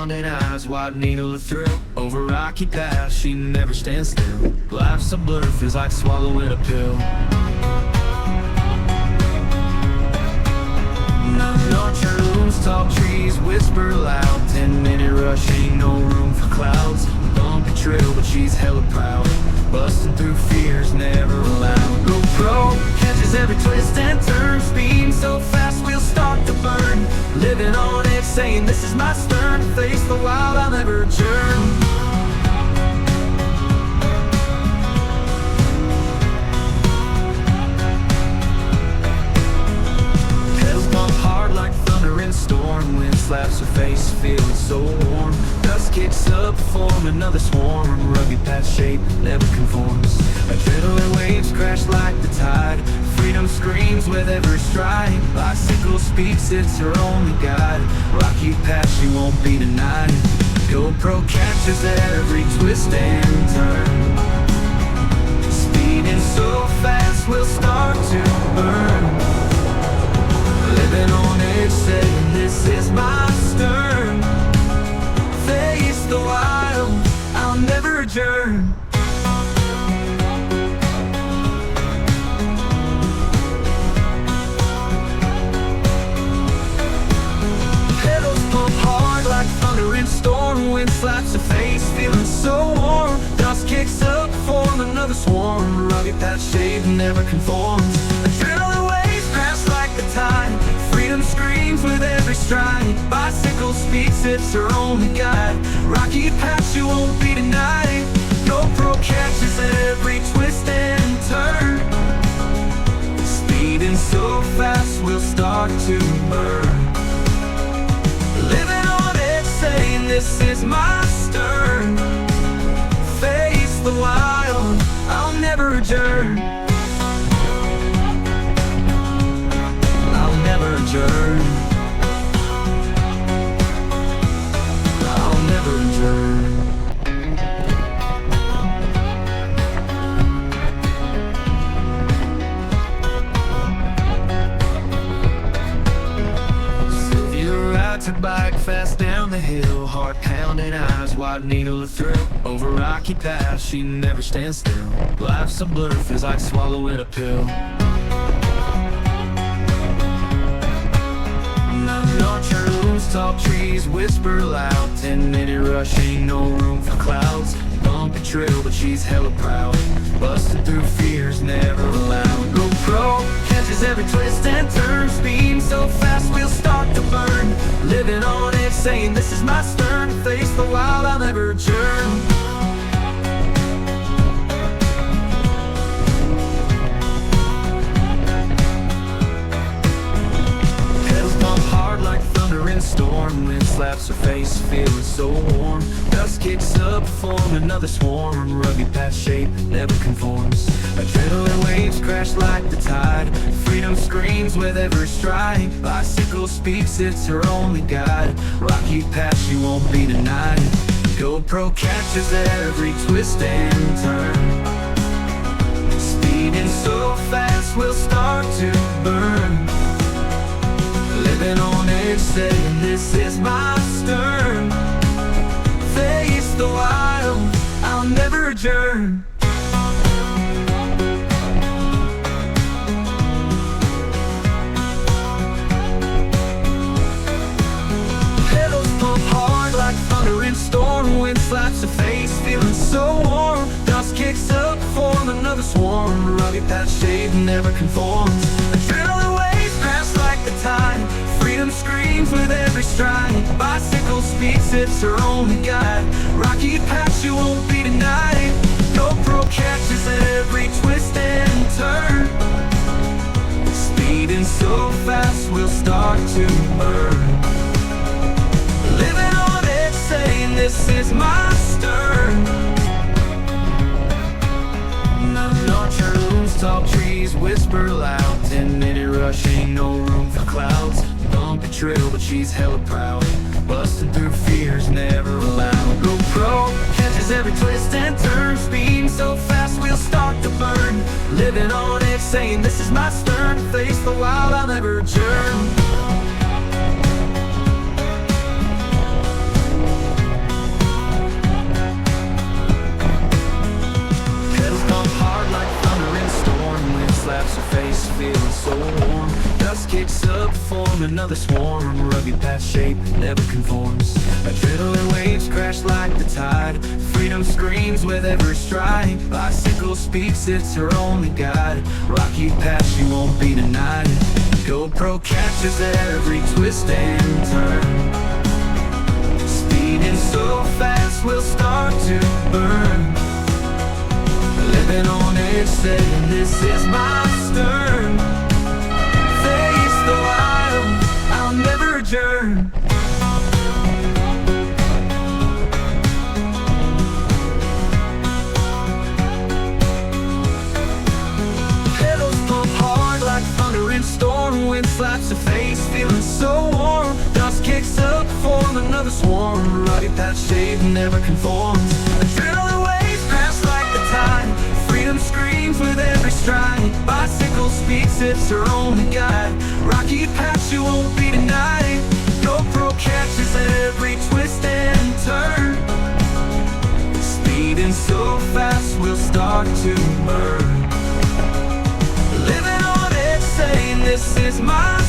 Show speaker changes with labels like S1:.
S1: pounding, eyes wide, needle of thrill. Over rocky paths, she never stands still. Life's a blur, feels like swallowing a pill. Nocturne looms, tall trees whisper loud. 10-minute rush, ain't no room for clouds. Bumpy trail, but she's hella proud. Busting through fears, never allowed. GoPro catches every twist and turn. Speeding so fast, we'll start to burn. Living on it, saying this is my stern. Face the wild, I'll never adjourn. Storm wind slaps her face, feeling so warm. Dust kicks up, form another swarm. Rugged path shape never conforms. Adrenaline waves crash like the tide. Freedom screams with every stride. Bicycle speaks, it's her only guide. Rocky path, she won't be denied. GoPro catches every twist and turn. Speeding so fast, we'll start to burn. Living on edge, saying this is my stern. Face the wild, I'll never adjourn. Pedals pump hard like thunder and storm. Wind slaps her face, feeling so warm. Dust kicks up, form another swarm. Rugged path shade never conforms. Adrenaline waves crash like the tide. Freedom screams with every stride. Bicycle speaks, it's her only guide. Rocky path, she won't be denied. GoPro catches every twist and turn. Speeding so fast, we'll start to burn. Living on it, saying this is my stern. Face the wild, I'll never adjourn. Never adjourn. I'll never adjourn. Silvia rides her bike fast down the hill. Heart pounding, eyes wide, needle of thrill. Over rocky paths, she never stands still. Life's a blur, feels like swallowing a pill. Tall trees whisper loud. 10-minute rush, ain't no room for clouds. Bumpy trail, but she's hella proud. Busting through fears, never allowed. GoPro catches every twist and turn. Speeding so fast, we'll start to burn. Living on it, saying this is my stern. Face the wild, I'll never adjourn. Storm wind slaps her face, feeling so warm. Dust kicks up, form another swarm. Rugged path shape never conforms. Adrenaline waves crash like the tide. Freedom screams with every stride. Bicycle speaks, it's her only guide. Rocky path, she won't be denied. GoPro catches every twist and turn. Speeding so fast, we'll start to burn. Living on edge, saying this is my stern. Face the wild, I'll never adjourn. Pedals pump hard like thunder and storm. Wind slaps her face, feeling so warm. Dust kicks up, form another swarm. Rugged path shade never conforms. Adrenaline waves crash like the tide. Freedom screams with every stride. Bicycle speaks, it's her only guide. Rocky path, she won't be denied. GoPro catches every twist and turn. Speeding so fast, we'll start to burn. Living on it, saying this is my stern. Nocturne looms, tall trees whisper loud. 10-minute rush, ain't no room for clouds. Bumpy trail, but she's hella proud. Busting through fears, never allowed. GoPro catches every twist and turn. Speeding so fast, we'll start to burn. Living on it, saying this is my stern. Face the wild, I'll never adjourn. form another swarm. Rugged past shape never conforms. Adrenaline waves crash like the tide. Freedom screams with every stride. Bicycle speaks, it's her only guide. Rocky path, she won't be denied. GoPro catches every twist and turn. Speeding so fast, we'll start to burn. Living on edge, saying this is my stern. Face the wild, I'll never adjourn. Pedals pump hard like thunder and storm. Wind slaps her face, feeling so warm. Dust kicks up, form another swarm. Rugged path shape never conforms. Adrenaline waves crash like the tide. Freedom screams with every stride. Bicycle speaks, it's her only guide. Rocky path, she won't be denied. GoPro catches every twist and turn. Speeding so fast, we'll start to burn. Living on it, saying this is my